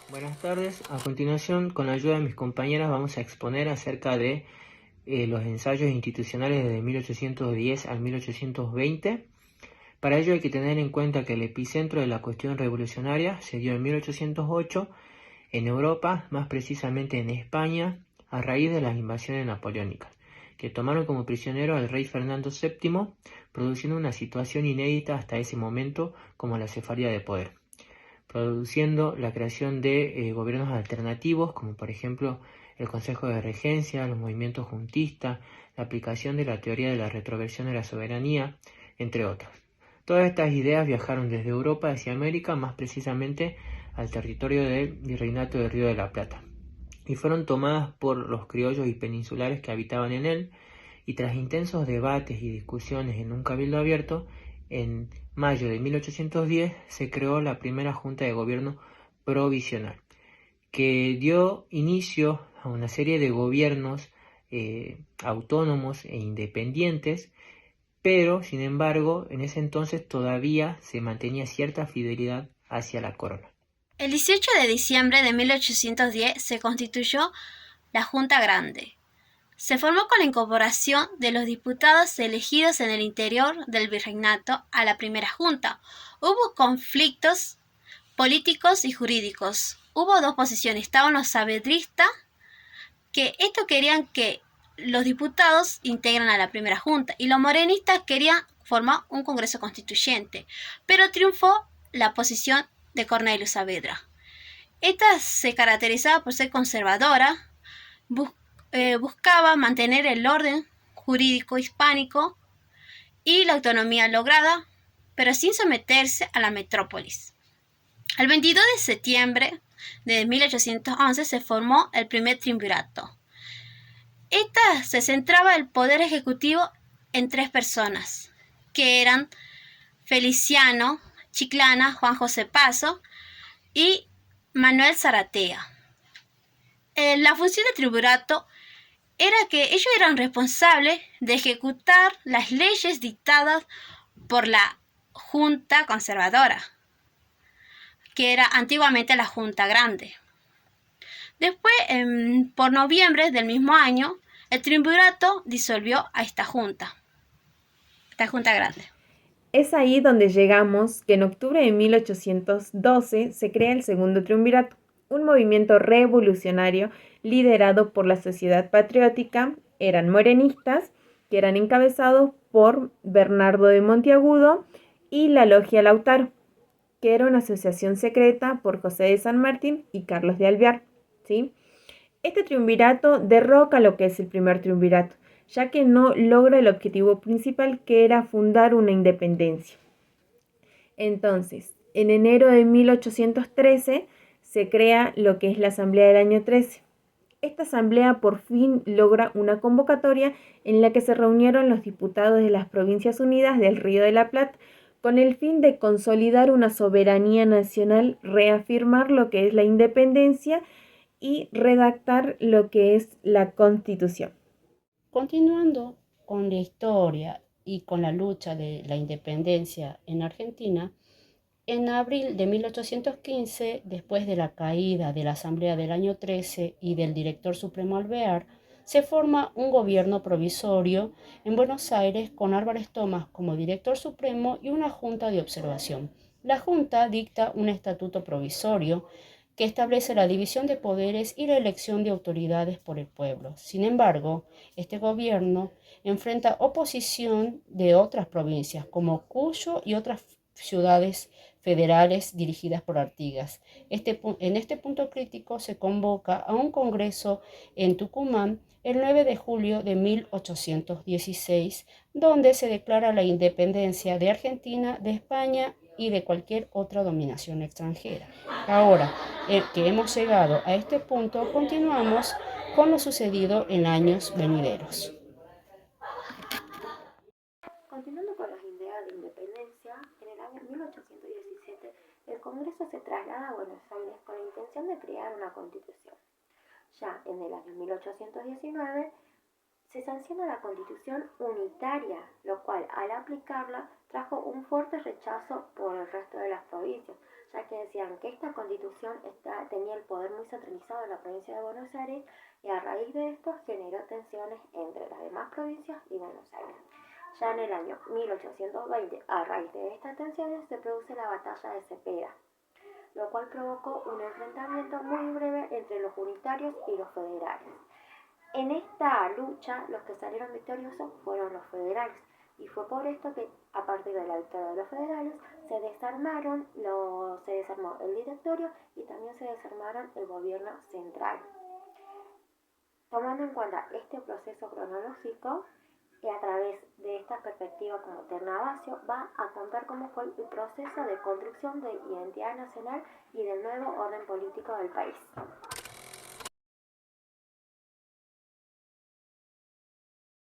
Buenas tardes. A continuación, con la ayuda de mis compañeras, vamos a exponer acerca de los ensayos institucionales desde 1810 al 1820. Para ello hay que tener en cuenta que el epicentro de la cuestión revolucionaria se dio en 1808 en Europa, más precisamente en España, a raíz de las invasiones napoleónicas, que tomaron como prisionero al rey Fernando VII, produciendo una situación inédita hasta ese momento como la cefalía de poder, produciendo la creación de gobiernos alternativos, como por ejemplo el Consejo de Regencia, los movimientos juntistas, la aplicación de la teoría de la retroversión de la soberanía, entre otros. Todas estas ideas viajaron desde Europa hacia América, más precisamente al territorio del Virreinato del Río de la Plata, y fueron tomadas por los criollos y peninsulares que habitaban en él, y tras intensos debates y discusiones en un cabildo abierto, en mayo de 1810 se creó la primera Junta de Gobierno Provisional, que dio inicio a una serie de gobiernos autónomos e independientes, pero sin embargo en ese entonces todavía se mantenía cierta fidelidad hacia la corona. El 18 de diciembre de 1810 se constituyó la Junta Grande. Se formó con la incorporación de los diputados elegidos en el interior del virreinato a la primera junta. Hubo conflictos políticos y jurídicos. Hubo dos posiciones. Estaban los saavedristas, que esto querían que los diputados integran a la primera junta, y los morenistas querían formar un congreso constituyente, pero triunfó la posición de Cornelio Saavedra. Esta se caracterizaba por ser conservadora, buscaba mantener el orden jurídico hispánico y la autonomía lograda, pero sin someterse a la metrópolis. El 22 de septiembre de 1811 se formó el primer triunvirato. Esta se centraba el poder ejecutivo en tres personas, que eran Feliciano, Chiclana, Juan José Paso y Manuel Zaratea. La función del triunvirato era que ellos eran responsables de ejecutar las leyes dictadas por la Junta Conservadora, que era antiguamente la Junta Grande. Después, por noviembre del mismo año, el triunvirato disolvió a esta Junta Grande. Es ahí donde llegamos que en octubre de 1812 se crea el Segundo Triunvirato, un movimiento revolucionario liderado por la Sociedad Patriótica. Eran morenistas, que eran encabezados por Bernardo de Monteagudo, y la Logia Lautaro, que era una asociación secreta por José de San Martín y Carlos de Alvear, ¿sí? Este triunvirato derroca lo que es el primer triunvirato, ya que no logra el objetivo principal, que era fundar una independencia. Entonces, en enero de 1813 se crea lo que es la Asamblea del año 13. Esta asamblea por fin logra una convocatoria en la que se reunieron los diputados de las Provincias Unidas del Río de la Plata, con el fin de consolidar una soberanía nacional, reafirmar lo que es la independencia y redactar lo que es la Constitución. Continuando con la historia y con la lucha de la independencia en Argentina, en abril de 1815, después de la caída de la Asamblea del año 13 y del director supremo Alvear, se forma un gobierno provisorio en Buenos Aires con Álvarez Thomas como director supremo y una junta de observación. La junta dicta un estatuto provisorio que establece la división de poderes y la elección de autoridades por el pueblo. Sin embargo, este gobierno enfrenta oposición de otras provincias como Cuyo y otras ciudades federales dirigidas por Artigas. En este punto crítico se convoca a un congreso en Tucumán el 9 de julio de 1816, donde se declara la independencia de Argentina, de España y de cualquier otra dominación extranjera. Ahora que hemos llegado a este punto, continuamos con lo sucedido en años venideros. Continuando con las ideas de independencia, en el año 1817 el Congreso se traslada a Buenos Aires con la intención de crear una constitución. Ya en el año 1819 se sanciona la Constitución unitaria, lo cual al aplicarla trajo un fuerte rechazo por el resto de las provincias, ya que decían que esta constitución tenía el poder muy centralizado en la provincia de Buenos Aires y a raíz de esto generó tensiones entre las demás provincias y Buenos Aires. Ya en el año 1820, a raíz de estas tensiones, se produce la batalla de Cepeda, lo cual provocó un enfrentamiento muy breve entre los unitarios y los federales. En esta lucha, los que salieron victoriosos fueron los federales, y fue por esto que, a partir de la victoria de los federales, se desarmó el directorio y también se desarmaron el gobierno central. Tomando en cuenta este proceso cronológico, y a través de esta perspectiva como Ternavasio va a contar cómo fue el proceso de construcción de identidad nacional y del nuevo orden político del país.